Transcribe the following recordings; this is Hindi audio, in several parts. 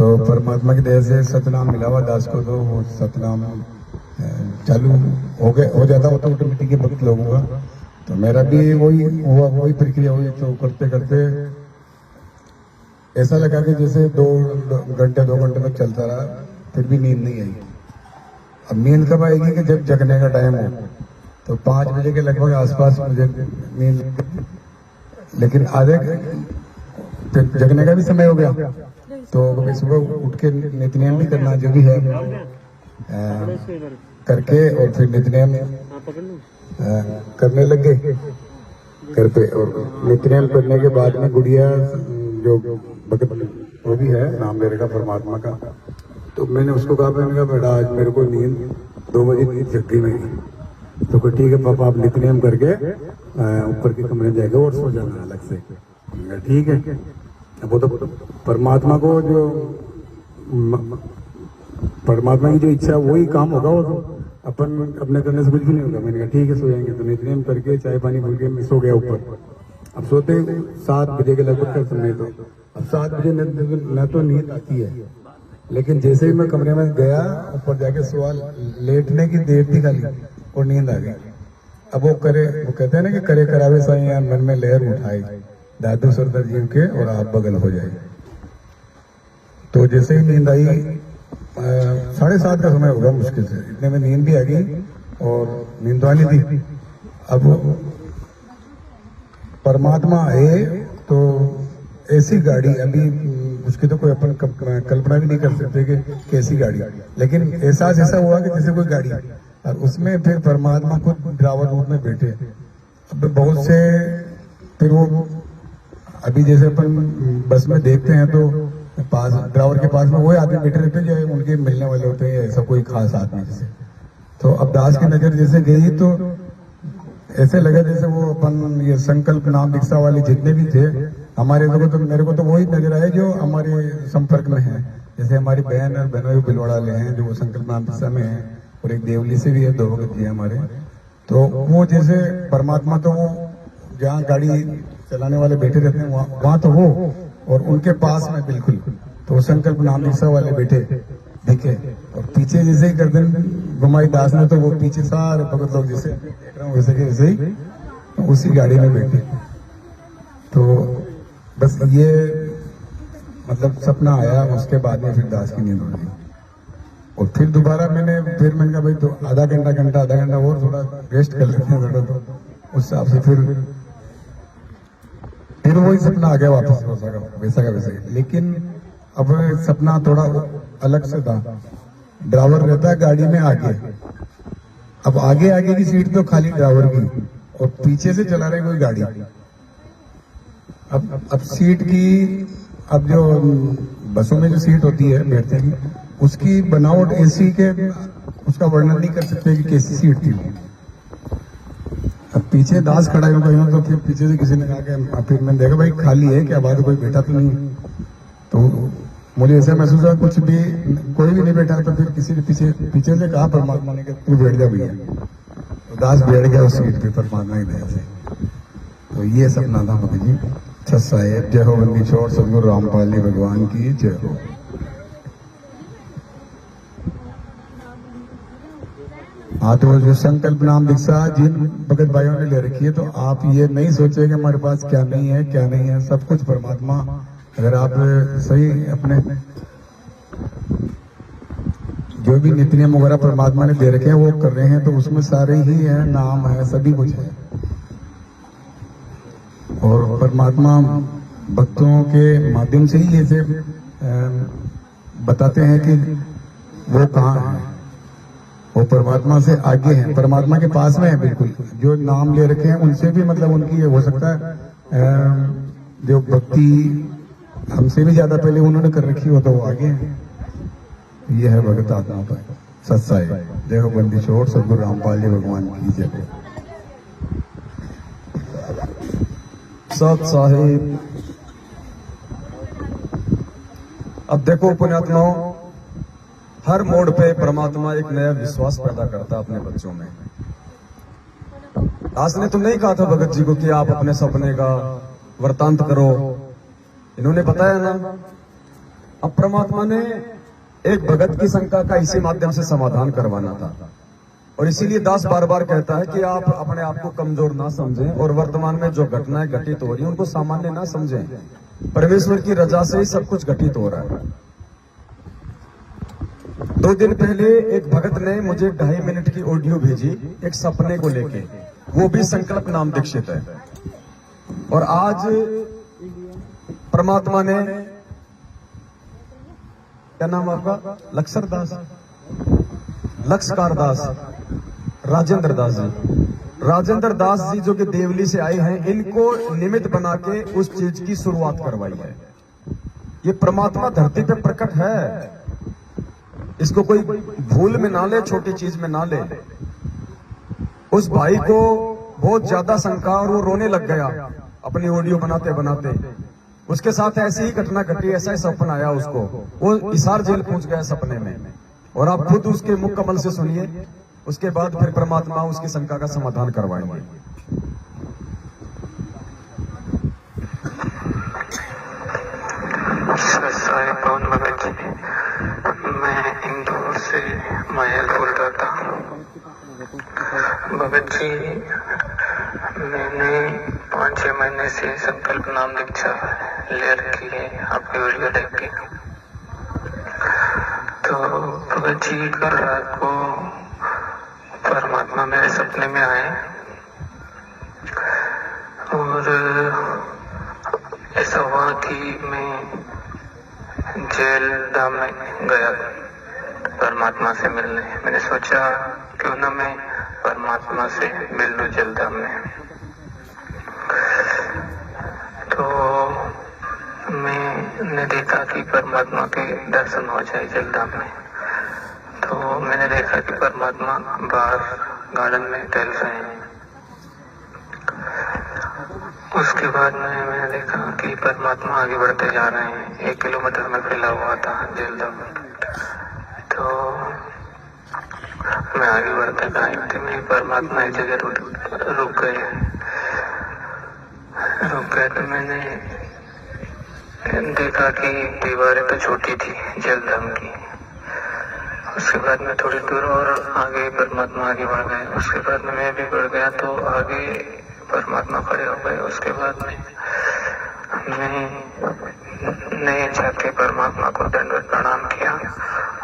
तो परमात्मा की दया से सतनाम मिला हुआ दास को, तो वो सतनाम चालू हो जाता वो तो ऑटोमेटिक भक्त लोगों का। तो मेरा भी वही हुआ, वही प्रक्रिया हुई। तो करते करते ऐसा लगा कि जैसे 2 घंटे तक चलता रहा, फिर भी नींद नहीं आई। अब नींद कब आएगी कि जब जगने का टाइम हो। तो 5 बजे के लगभग आसपास मुझे नींद, लेकिन आधे फिर जगने का भी समय हो गया। तो कभी सुबह उठ के नित्यनेम भी करना जो भी है करके, और फिर नित्यनेम करने लग गए घर पे। और नित्यनेम करने के बाद में गुड़िया जो भगत वो भी है, नाम ले रखा परमात्मा का, तो मैंने उसको कहा, मैंने कहा बेटा आज मेरे को नींद 2 बजे नींद जग गई मेरी। तो ठीक है पापा, आप नित्यनेम करके ऊपर के कमरे में जाएगा और सो जाना अलग से। ठीक है। वो तो परमात्मा को जो परमात्मा की जो इच्छा वही काम होगा, वो तो अपन अपने करने से कुछ भी नहीं होगा। मैंने कहा ठीक है, सो जाएंगे। तो नित्यनेम करके चाय पानी भूल के मैं सो गया ऊपर। अब सोते 7 बजे के लगभग कर समय, तो अब 7 बजे न तो नींद आती है, लेकिन जैसे ही मैं कमरे में गया ऊपर जाके सवाल लेटने की देर थी खाली और नींद आ गई। अब वो कहते हैं ना कि करे करावे साईं यार मन में लहर उठाए, दादू सरदार जी के और आप बगल हो जाए। तो जैसे ही नींद आई 7:30 का समय होगा मुश्किल से, इतने में नींद भी आ गई और नींद तो आनी थी। अब परमात्मा आए तो ऐसी गाड़ी, अभी उसकी तो कोई अपन कल्पना भी नहीं कर सकते कि कैसी गाड़ी, लेकिन एहसास ऐसा हुआ कि जैसे कोई गाड़ी, और उसमें फिर परमात्मा खुद ड्राइवर रूप में बैठे। अब बहुत से फिर वो अभी जैसे अपन बस में देखते हैं तो पास ड्राइवर के पास में वही आदमी बैठे रहते हैं जो उनके मिलने वाले होते हैं, ऐसा कोई खास आदमी जैसे। तो अब दास की नजर जैसे गई तो ऐसे लगा जैसे वो अपन ये संकल्प नाम दीक्षा वाले जितने भी थे हमारे, तो मेरे को तो वही नजर आए जो हमारे संपर्क में है। जैसे हमारी बहन और बहनों बिलवाड़ा वाले हैं जो वो संकल्प नाम दीक्षा में है, और एक देवली से भी है, 2 भगत जी हमारे। तो वो जैसे परमात्मा तो वो जहाँ गाड़ी चलाने वाले बैठे रहते हैं वहाँ तो वो, और उनके पास में बिल्कुल तो संकल्प नाम दीक्षा वाले बैठे दिखे। और पीछे जैसे ही गर्दन घुमाई दास ने, तो वो पीछे सारे भगत लोग जैसे देख रहा हूँ वैसे ही उसी गाड़ी में बैठे। तो बस ये मतलब सपना आया, उसके बाद में फिर दास की नींद हो गई। और फिर दोबारा मैंने कहा भाई तो आधा घंटा और थोड़ा रेस्ट कर लेते हैं थोड़ा, तो उस हिसाब से फिर वही सपना आ गया वापस वैसा का वैसा ही। लेकिन अब सपना थोड़ा अलग से था। ड्राइवर रहता है गाड़ी में आगे, अब आगे की सीट तो खाली ड्राइवर की, और पीछे से चला रहे कोई गाड़ी। अब सीट की, अब जो बसों में जो सीट होती है बैठने की, उसकी बनावट ऐसी के उसका वर्णन नहीं कर सकते कि कैसी सीट थी। अब पीछे दास खड़ा है तो फिर पीछे से किसी ने कहा कि, फिर मैंने देखा भाई खाली है क्या बात, कोई बैठा तो नहीं। तो मुझे ऐसा महसूस हुआ कुछ भी कोई भी नहीं बैठा। तो फिर किसी ने पीछे से कहा परमात्मा ने कि तू बैठ जा भैया। तो दास बैठ गया उस सीट पे परमात्मा की दया से। तो ये सपना था भगत जी। अच्छा साहेब, जय हो बंदी छोड़ सदगुरु रामपाल जी भगवान की जय हो। हाँ, तो जो संकल्प नाम दीक्षा जिन भगत भाइयों ने ले रखी है, तो आप ये नहीं सोचे कि हमारे पास क्या नहीं है, सब कुछ परमात्मा। अगर आप सही अपने जो भी नित्यनियम वगैरह परमात्मा ने दे रखे हैं वो कर रहे हैं, तो उसमें सारे ही है, नाम है, सभी कुछ है। और परमात्मा भक्तों के माध्यम से ही ऐसे बताते हैं कि वो कहाँ है, वो परमात्मा से आगे है, परमात्मा के पास में है बिल्कुल। जो नाम ले रखे हैं उनसे भी मतलब उनकी ये हो सकता है जो भक्ति हमसे भी ज्यादा पहले उन्होंने कर रखी हो तो वो आगे है। ये है भगत आत्मा पर सत्साई। जय हो बंदी छोड़ सदगुरु रामपाल जी भगवान की जय। सत साहिब। अब देखो पुण्यात्माओं, हर मोड़ पे परमात्मा एक नया विश्वास पैदा करता है अपने बच्चों में। दास ने तो नहीं कहा था भगत जी को कि आप अपने सपने का वृतांत करो, इन्होंने बताया ना अब परमात्मा ने एक भगत की शंका का इसी माध्यम से समाधान करवाना था, और इसीलिए दास बार बार कहता है कि आप अपने आप को कमजोर ना समझें और वर्तमान में जो घटनाएं घटित हो रही हैं उनको सामान्य ना समझें। परमेश्वर की रजा से ही सब कुछ घटित हो रहा है। 2 दिन पहले एक भगत ने मुझे 2.5 मिनट की ऑडियो भेजी एक सपने को लेके, वो भी संकल्प नाम दीक्षित है। और आज परमात्मा ने, क्या नाम आपका? लक्षर दास, लक्षकार दास, राजेंद्र दास जी, राजेंद्र दास जी जो कि देवली से आए हैं, इनको निमित्त बना के उस चीज की शुरुआत करवाई है। ये परमात्मा धरती पे प्रकट है, इसको कोई भूल में ना ले, छोटी चीज में ना ले। उस भाई को बहुत ज्यादा शंका और वो रोने लग गया अपनी ऑडियो बनाते बनाते। उसके साथ ऐसी ही घटना घटी, ऐसा ही सपना आया उसको, वो हिसार जेल पहुंच गया सपने में। और आप खुद उसके मुख कमल से सुनिए, उसके बाद फिर परमात्मा उसकी शंका का समाधान करवाएंगे। पवन भगत जी, मैं इंदौर से मायल बोल रहा था। भगत जी, मैंने 5-6 महीने से संकल्प नाम दीक्षा ले रखी है आपके वीडियो देख के। तो भगत जी, कल रात को परमात्मा मेरे सपने में आए और ऐसा हुआ कि मैं जेल धाम में गया परमात्मा से मिलने। मैंने सोचा क्यों ना मैं परमात्मा से मिल लूं जेल धाम में। तो मैंने देखा कि परमात्मा के दर्शन हो जाए जेल धाम में। तो मैंने देखा कि परमात्मा बाहर गार्डन में टहल रहे हैं। उसके बाद में मैंने देखा कि परमात्मा आगे बढ़ते जा रहे हैं। 1 किलोमीटर में फैला हुआ था जेल धाम। तो मैं आगे बढ़ते गए, में परमात्मा एक जगह रुक गए। तो मैंने देखा कि दीवारें तो छोटी थी जेल धाम की। उसके बाद में थोड़ी दूर और आगे परमात्मा आगे बढ़ गए। उसके बाद में मैं भी बढ़ गया तो आगे परमात्मा खड़े हो गए। उसके बाद में मैं नए जाके परमात्मा को दंडवत प्रणाम किया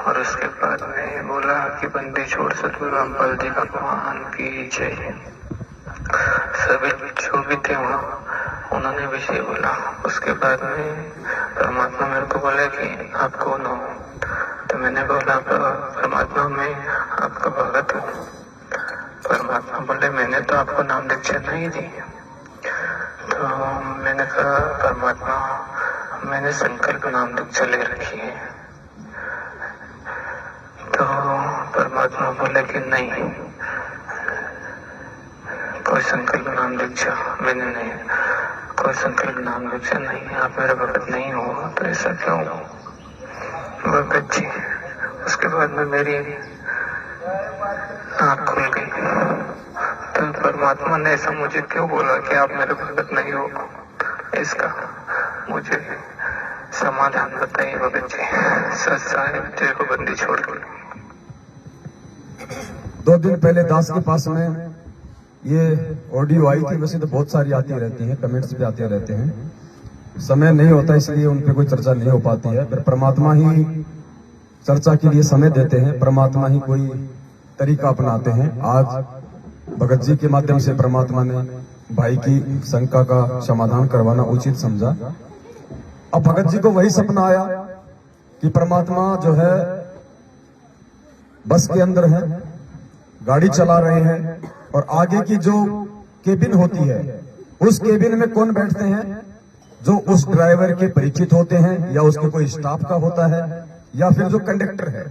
और उसके बाद में बोला कि बंदी छोड़ सतगुरु रामपाल जी का भगवान की जय। सभी जो भी थे वहाँ उन्होंने भी ये बोला। उसके बाद में परमात्मा मेरे को बोले कि आप कौन हो? तो मैंने बोला परमात्मा मैं आपका भगत हूँ। परमात्मा बोले मैंने तो आपको नाम दीक्षा नहीं दी। तो मैंने कहा परमात्मा मैंने संकल्प नाम दीक्षा ले रखी है। तो परमात्मा बोले कि नहीं, कोई संकल्प नाम दीक्षा मैंने नहीं, कोई संकल्प नाम दीक्षा नहीं, आप मेरा भगत नहीं हो। तो ऐसा क्यों भगत जी? उसके बाद में मेरी आँख खुल गई। तो परमात्मा ने ऐसा मुझे क्यों बोला कि आप मेरे भगत नहीं हो, इसका मुझे समाधान बताइए भगत जी। सच साहेब तेरे को बंदी छोड़ के। 2 दिन पहले दास के पास में ये ऑडियो आई थी। वैसे तो बहुत सारी आती रहती हैं, कमेंट्स भी आते रहते हैं, समय नहीं होता इसलिए उन पे कोई चर्चा नहीं हो पाती है। फिर परमात्मा ही चर्चा के लिए समय देते हैं, परमात्मा ही कोई तरीका अपनाते हैं। आज भगत जी के माध्यम से परमात्मा ने भाई की शंका का समाधान करवाना उचित समझा। अब भगत जी को वही सपना आया कि परमात्मा जो है बस के अंदर है, गाड़ी चला रहे हैं और आगे की जो केबिन होती है उस केबिन में कौन बैठते हैं? जो उस ड्राइवर के परिचित होते हैं या उसके कोई स्टाफ का होता है या फिर जो कंडक्टर है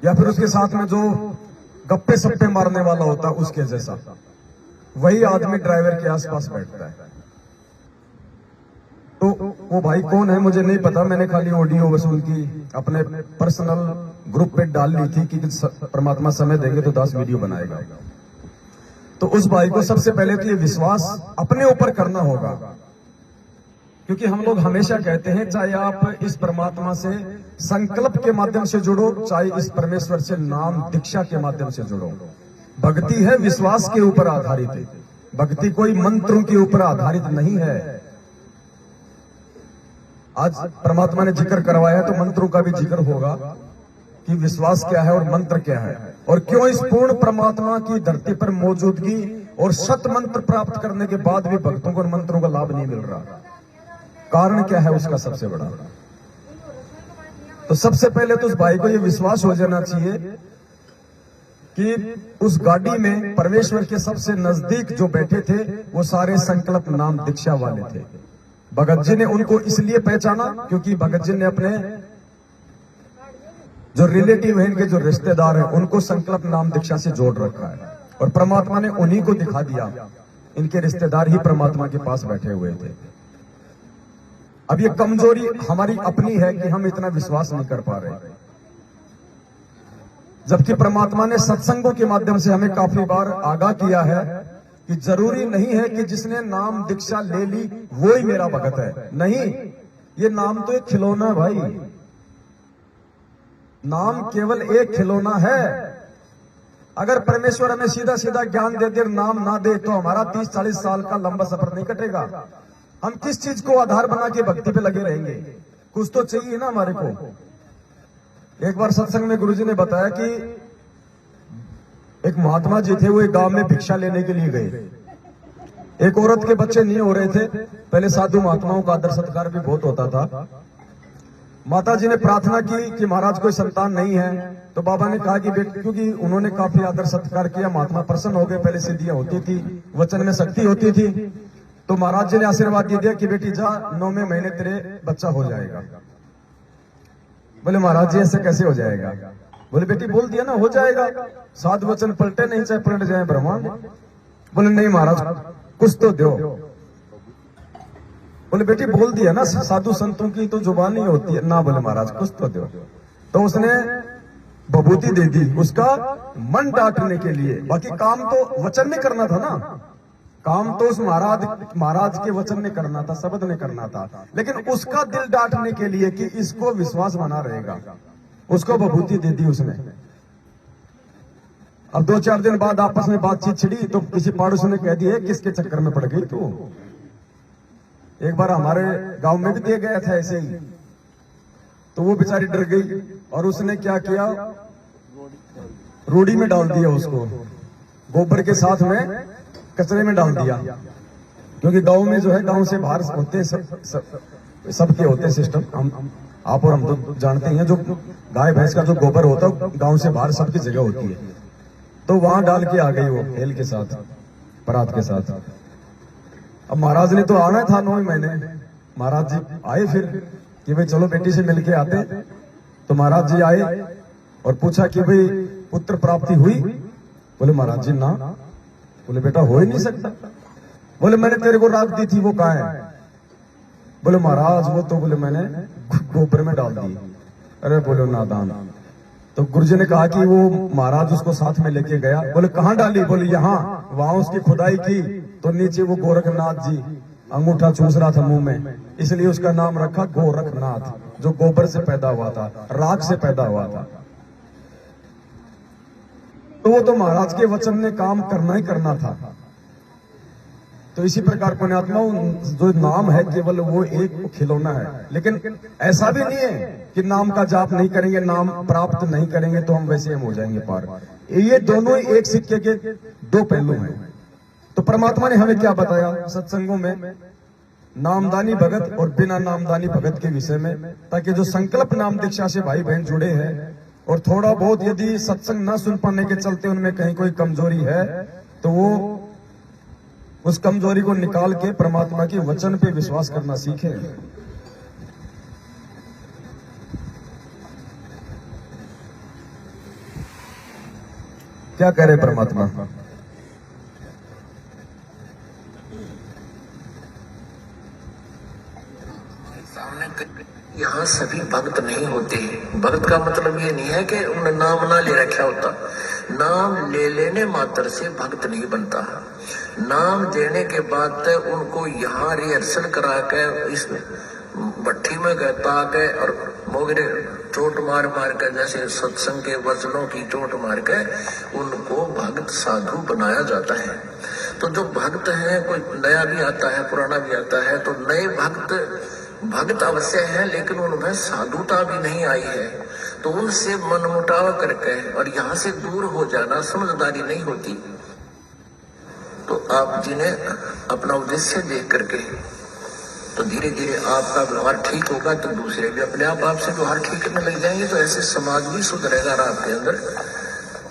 या फिर उसके साथ में जो गप्पे सप्पे मारने वाला होता है उसके जैसा, वही आदमी ड्राइवर के आसपास बैठता है। तो वो भाई कौन है मुझे नहीं पता, मैंने खाली ऑडियो बस उनकी अपने पर्सनल ग्रुप पे डाल ली थी कि परमात्मा समय देंगे तो दास वीडियो बनाएगा। तो उस भाई को सबसे पहले तो ये विश्वास अपने ऊपर करना होगा क्योंकि हम लोग हमेशा कहते हैं चाहे आप इस परमात्मा से संकल्प के माध्यम से जुड़ो, चाहे इस परमेश्वर से नाम दीक्षा के माध्यम से जुड़ो, भक्ति है विश्वास के ऊपर आधारित। भक्ति कोई मंत्रों के ऊपर आधारित नहीं है। आज परमात्मा ने जिक्र करवाया है तो मंत्रों का भी जिक्र होगा कि विश्वास क्या है और मंत्र क्या है, और क्यों इस पूर्ण परमात्मा की धरती पर मौजूदगी और शत मंत्र प्राप्त करने के बाद भी भक्तों को मंत्रों का लाभ नहीं मिल रहा। कारण क्या है उसका सबसे बड़ा? तो सबसे पहले तो उस भाई को यह विश्वास हो जाना चाहिए कि उस गाड़ी में परमेश्वर के सबसे नजदीक जो बैठे थे वो सारे संकल्प नाम दीक्षा वाले थे। भगत जी ने उनको इसलिए पहचाना क्योंकि भगत जी ने अपने जो रिलेटिव हैं, इनके जो रिश्तेदार हैं, उनको संकल्प नाम दीक्षा से जोड़ रखा है, और परमात्मा ने उन्हीं को दिखा दिया। इनके रिश्तेदार ही परमात्मा के पास बैठे हुए थे। अब ये कमजोरी हमारी अपनी है कि हम इतना विश्वास नहीं कर पा रहे, जबकि परमात्मा ने सत्संगों के माध्यम से हमें काफी बार आगाह किया है कि जरूरी नहीं है कि जिसने नाम दीक्षा ले ली वो ही मेरा भगत है। नहीं, ये नाम तो एक खिलौना है भाई। नाम केवल एक खिलौना है। अगर परमेश्वर हमें सीधा सीधा ज्ञान दे दे, नाम ना दे, तो हमारा 30-40 साल का लंबा सफर नहीं कटेगा। हम किस चीज को आधार बना के भक्ति पे लगे रहेंगे? कुछ तो चाहिए ना हमारे को। एक बार सत्संग में गुरुजी ने बताया कि एक महात्मा जी थे, वो एक गांव में भिक्षा लेने के लिए गए। एक औरत के बच्चे नहीं हो रहे थे। पहले साधु महात्माओं का आदर सत्कार भी बहुत होता था। माता जी ने प्रार्थना की कि महाराज कोई संतान नहीं है, तो बाबा ने कहा कि बेटे, क्योंकि उन्होंने काफी आदर सत्कार किया, महात्मा प्रसन्न हो गए। पहले सिद्धियां होती थी, वचन में शक्ति होती थी, तो महाराज जी ने आशीर्वाद दे दिया कि बेटी जा, 9वें महीने तेरे बच्चा हो जाएगा। बोले महाराज जी ऐसे कैसे हो जाएगा? बोले बेटी बोल दिया ना हो जाएगा, 7 वचन पलटे नहीं चाहे पलट जाए ब्रह्मांड। बोले नहीं महाराज कुछ तो दो। बोले बेटी बोल दिया ना, साधु संतों की तो जुबान नहीं होती है ना। बोले महाराज कुछ तो दो। तो उसने भभूति दे दी उसका मन डांटने के लिए। बाकी काम तो वचन में करना था ना, काम तो उस महाराज के वचन ने करना था, शब्द ने करना था, लेकिन उसका दिल डांटने के लिए कि इसको विश्वास बना रहेगा, उसको भभूति दे दी उसने। अब 2-4 दिन बाद आपस में बातचीत छिड़ी, तो किसी पड़ोसी ने कह दिया किसके चक्कर में पड़ गई तू? एक बार हमारे गांव में भी दे गया था ऐसे ही। तो वो बेचारी डर गई और उसने क्या किया, रूढ़ी में डाल दिया उसको, गोबर के साथ में कचरे में डाल दिया। क्योंकि गांव में जो है, गांव से बाहर होते सबके होते सिस्टम, आप और हम तो जानते हैं, जो गाय भैंस का जो गोबर होता है गांव से बाहर सबकी जगह होती है। तो वहां डाल के आ गई वो हेल के साथ, परात के साथ। अब महाराज ने तो आना था 9 महीने। महाराज जी आए फिर कि भाई चलो बेटी से मिलके आते। तो महाराज जी आए और पूछा कि भाई पुत्र प्राप्ति हुई? बोले महाराज जी ना। बोले बेटा हो ही नहीं सकता। बोले मैंने तेरे को राख दी थी, वो कहाँ है? बोले महाराज वो तो बोले मैंने गोबर में डाल दी। अरे बोले नादान। तो गुरुजी ने कहा कि वो महाराज उसको साथ में लेके गया। बोले कहाँ डाली? बोले यहाँ। वहां उसकी खुदाई की तो नीचे वो गोरखनाथ जी अंगूठा चूस रहा था मुंह में, इसलिए उसका नाम रखा गोरखनाथ, जो गोबर से पैदा हुआ था, राख से पैदा हुआ था। तो वो तो महाराज के वचन ने काम करना ही करना था। तो इसी प्रकार पुण्यात्माओं, जो नाम है केवल वो एक खिलौना है। लेकिन ऐसा भी नहीं है कि नाम का जाप नहीं करेंगे, नाम प्राप्त नहीं करेंगे तो हम वैसे हम हो जाएंगे पार। ये दोनों ही एक सिक्के के 2 पहलू हैं। तो परमात्मा ने हमें क्या बताया सत्संगों में, नामदानी भगत और बिना नामदानी भगत के विषय में, ताकि जो संकल्प नाम दीक्षा से भाई बहन जुड़े हैं और थोड़ा बहुत यदि सत्संग न सुन पाने के चलते उनमें कहीं कोई कमजोरी है, तो वो उस कमजोरी को निकाल के परमात्मा के वचन पे विश्वास करना सीखे। क्या कह रहे परमात्मा? यहाँ यहाँ सभी भक्त नहीं होते। भक्त का मतलब ये नहीं है कि उन्होंने नाम ना ले रखा होता। नाम ले लेने मात्र से भक्त नहीं बनता। नाम देने के बाद उनको यहाँ रिहर्सल करा के इस भट्टी में गता के और मोगरे चोट मार मार के, जैसे सत्संग के वचनों की चोट मार के उनको भक्त साधु बनाया जाता है। तो जो भक्त है, कोई नया भी आता है पुराना भी आता है, तो नए भक्त अवश्य है, लेकिन उनमें साधुता भी नहीं आई है। तो उनसे मनमुटाव करके और यहाँ से दूर हो जाना समझदारी नहीं होती। तो आप जिन्हें अपना उद्देश्य देख करके तो धीरे धीरे आपका व्यवहार ठीक होगा, तो दूसरे भी अपने आप आपसे व्यवहार ठीक करने लग जाएंगे। तो ऐसे समाज भी सुधरेगा। और आपके अंदर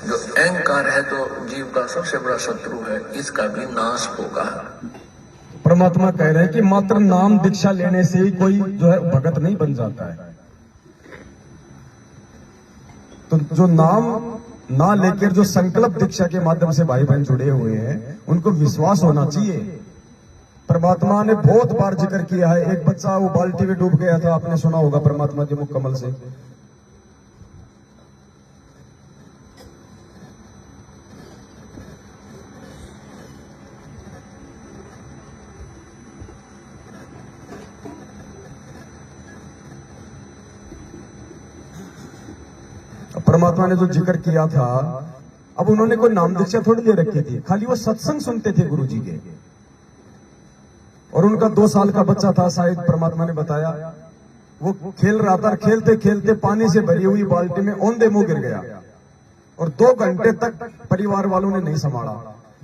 जो अहंकार है, तो जीव का सबसे बड़ा शत्रु है, इसका भी नाश होगा। परमात्मा कह रहे हैं कि मात्र नाम दीक्षा लेने से ही कोई जो है भगत नहीं बन जाता है। तो जो नाम ना लेकर जो संकल्प दीक्षा के माध्यम से भाई बहन जुड़े हुए हैं, उनको विश्वास होना चाहिए। परमात्मा ने बहुत बार जिक्र किया है। एक बच्चा वो बाल्टी में डूब गया था, आपने सुना होगा परमात्मा के मुख कमल से। परमात्मा ने जो जिक्र किया था, अब उन्होंने कोई नाम दीक्षा थोड़ी ले रखी थी, खाली वो सत्संग सुनते थे गुरु जी के। और उनका 2 साल का बच्चा था, शायद परमात्मा ने बताया। वो खेल रहा था, खेलते खेलते पानी से भरी हुई बाल्टी में औंधे मुंह गिर गया। और 2 घंटे तक परिवार वालों ने नहीं संभाला।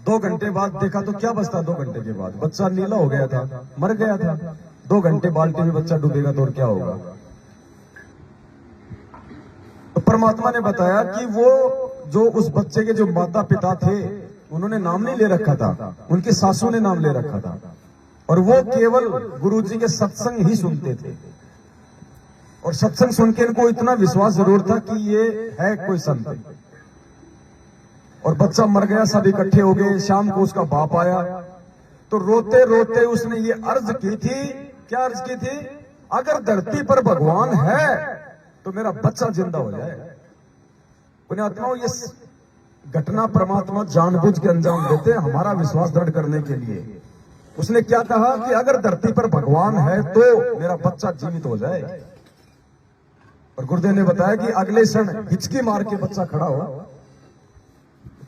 2 घंटे बाद देखा तो क्या बचता, 2 घंटे के बाद बच्चा नीला हो गया था, मर गया था। 2 घंटे बाल्टी में बच्चा डूबेगा तो और क्या होगा। तो परमात्मा ने बताया कि वो जो उस बच्चे के जो माता पिता थे, उन्होंने नाम नहीं ले रखा था, उनकी सासू ने नाम ले रखा था। और वो केवल गुरुजी के सत्संग ही सुनते थे। और सत्संग सुन के इनको इतना विश्वास जरूर था कि ये है कोई संत। और बच्चा मर गया, सब इकट्ठे हो गए। शाम को उसका बाप आया, तो रोते रोते उसने ये अर्ज की थी। क्या अर्ज की थी? अगर धरती पर भगवान है तो मेरा बच्चा जिंदा हो जाए। पुण्यात्माओं, ये घटना परमात्मा जानबूझ के अंजाम देते हैं हमारा विश्वास दृढ़ करने के लिए। उसने क्या कहा कि अगर धरती पर भगवान है तो मेरा बच्चा जीवित हो जाए। और गुरुदेव ने बताया कि अगले क्षण हिचकी मार के बच्चा खड़ा हो।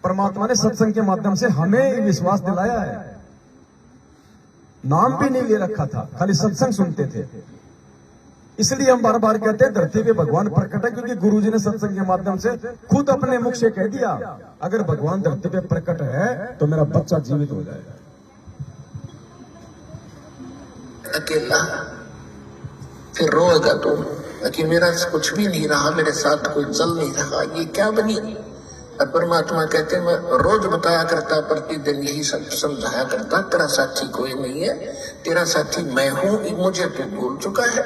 परमात्मा ने सत्संग के माध्यम से हमें विश्वास दिलाया है। नाम भी नहीं ले रखा था, खाली सत्संग सुनते थे। इसलिए हम बार बार कहते हैं धरती पे भगवान प्रकट है, क्योंकि गुरुजी ने सत्संग के माध्यम से खुद अपने मुख से कह दिया, अगर भगवान धरती पे प्रकट है तो मेरा बच्चा जीवित हो जाएगा। अकेला फिर रोएगा तो कि मेरा कुछ भी नहीं रहा, मेरे साथ कोई चल नहीं रहा, ये क्या बनी। और परमात्मा कहते हैं, मैं रोज बताया करता, प्रतिदिन यही सब समझाया करता, तेरा साथी कोई नहीं है, तेरा साथी मैं हूं, मुझे तू भूल चुका है।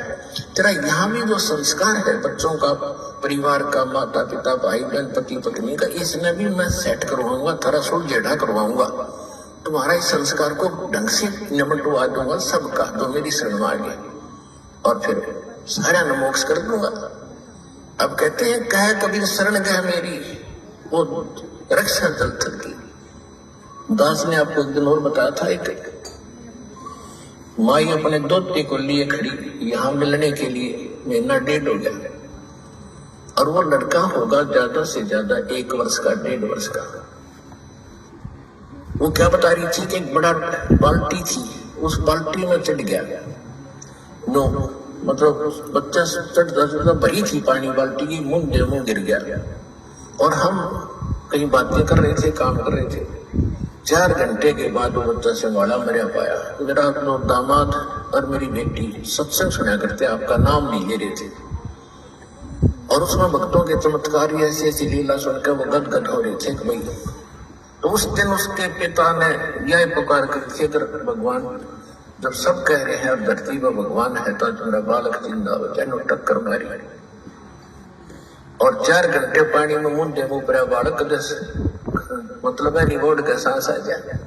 तेरा यहाँ भी जो संस्कार है बच्चों का, परिवार का, माता पिता, भाई बहन, पति पत्नी का, इसमें भी मैं सेट करवाऊंगा, थोड़ा सुलझेड़ा करवाऊंगा। तुम्हारा इस संस्कार को ढंग से निपटवा दूंगा, सबका तो मेरी शरण आ गई, और फिर सारा न मोक्ष कर दूंगा। अब कहते हैं, कह कबीर शरण गए मेरी, वो रक्षा जल थल की। दास ने आपको एक दिन और बताया था, एक माई अपने दोते को लिए खड़ी यहाँ मिलने के लिए, महीना 1.5 हो गया, और वो लड़का होगा ज्यादा से ज्यादा 1 वर्ष का, 1.5 वर्ष का। वो क्या बता रही थी कि एक बड़ा बाल्टी थी, उस बाल्टी में चढ़ गया। नो मतलब बच्चा चढ़ता भरी थी पानी बाल्टी की, मुंह गिर गया। और हम कहीं बातें कर रहे थे, काम कर रहे थे। 4 घंटे के बाद वो बच्चा संभाला, मरा पाया। मेरा अपना दामाद और मेरी बेटी सत्संग सुना करते, आपका नाम नहीं ले रहे थे। और उसमें भक्तों के चमत्कार, ऐसी ऐसी लीला सुनकर वो गदगद हो रहे थे कि भाई। तो उस दिन उसके पिता ने यह पुकार करके, अगर भगवान जब सब कह रहे हैं धरती पर भगवान है तो मेरा बालक जिंदा हो जाए, टक्कर मारी। और 4 घंटे पानी में मुंडे मुंह पर बालक मतलब है रिवॉर्ड का सांस आ जाए।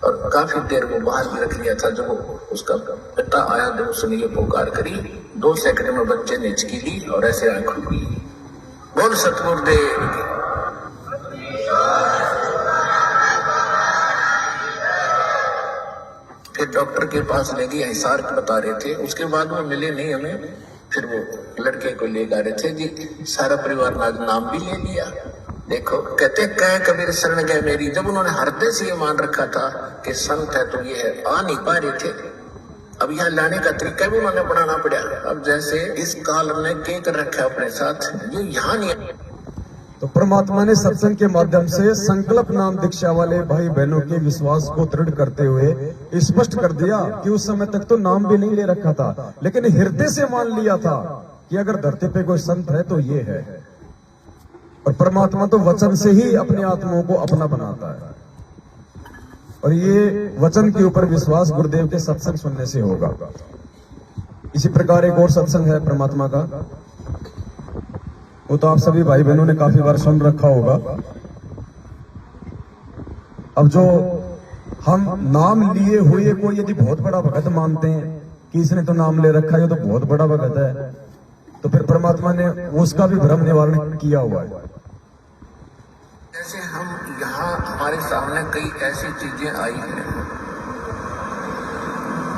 और काफी देर वो बाहर भी रख लिया था। जब उसका पिता आया तो उसने ये पुकार करी, 2 सेकंड में बच्चे ने हिचकी ली और ऐसे आंख खुली। बोल सतगुरुदेव की। फिर डॉक्टर के पास ले गया, हिसार बता रहे थे। उसके बाद वो मिले नहीं हमें। फिर वो लड़के को ले जा रहे थे जी, सारा परिवार ने नाम भी ले लिया। देखो कहते कह कबीर शरण गए मेरी। जब उन्होंने हृदय से ये मान रखा था कि संत है तो ये है, आ नहीं पा रहे थे। अब यहाँ लाने का तरीका भी उन्होंने बनाना पड़ा। अब जैसे इस काल ने के कर रखा अपने साथ, ये यहाँ नहीं है। तो परमात्मा ने सत्संग के माध्यम से संकल्प नाम दीक्षा वाले भाई बहनों के विश्वास को दृढ़ करते हुए स्पष्ट कर दिया कि उस समय तक तो नाम भी नहीं ले रखा था, लेकिन हृदय से मान लिया था कि अगर धरती पे कोई संत है तो ये है। और परमात्मा तो वचन से ही अपनी आत्माओं को अपना बनाता है, और ये वचन के ऊपर विश्वास गुरुदेव के सत्संग सुनने से होगा। इसी प्रकार एक और सत्संग है परमात्मा का, वो तो आप सभी भाई बहनों ने काफी बार सुन रखा होगा। अब जो हम नाम लिए हुए को यदि बहुत बड़ा भगत मानते हैं कि इसने तो नाम ले रखा है, ये तो बहुत बड़ा भगत है, तो फिर परमात्मा ने उसका भी भ्रम निवारण किया हुआ है। जैसे हम यहाँ हमारे सामने कई ऐसी चीजें आई हैं,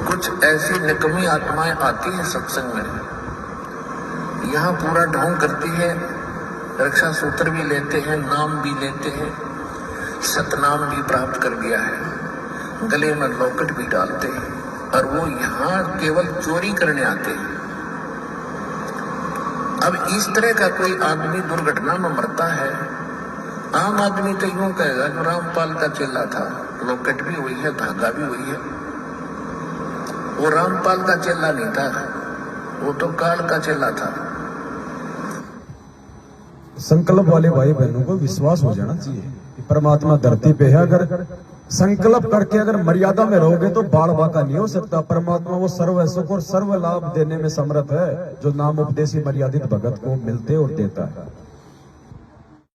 कुछ ऐसी निकमी आत्माएं आती हैं सत्संग में, यहाँ पूरा ढोंग करती है, रक्षा सूत्र भी लेते हैं, नाम भी लेते हैं, सतनाम भी प्राप्त कर लिया है, गले में लॉकेट भी डालते हैं, और वो यहाँ केवल चोरी करने आते हैं। अब इस तरह का कोई आदमी दुर्घटना में मरता है, आम आदमी तो यूं कहेगा कि रामपाल का चेला था, लॉकेट भी हुई है, धागा भी हुई है। वो रामपाल का चेला नहीं था, वो तो काल का चेला था। संकल्प वाले भाई बहनों को विश्वास हो जाना चाहिए कि परमात्मा धरती पे है। अगर संकल्प करके अगर मर्यादा में रहोगे तो बाढ़ बाका नहीं हो सकता। परमात्मा वो सर्व सुख और सर्व लाभ देने में समर्थ है, जो नाम उपदेशी मर्यादित भगत को मिलते और देता है।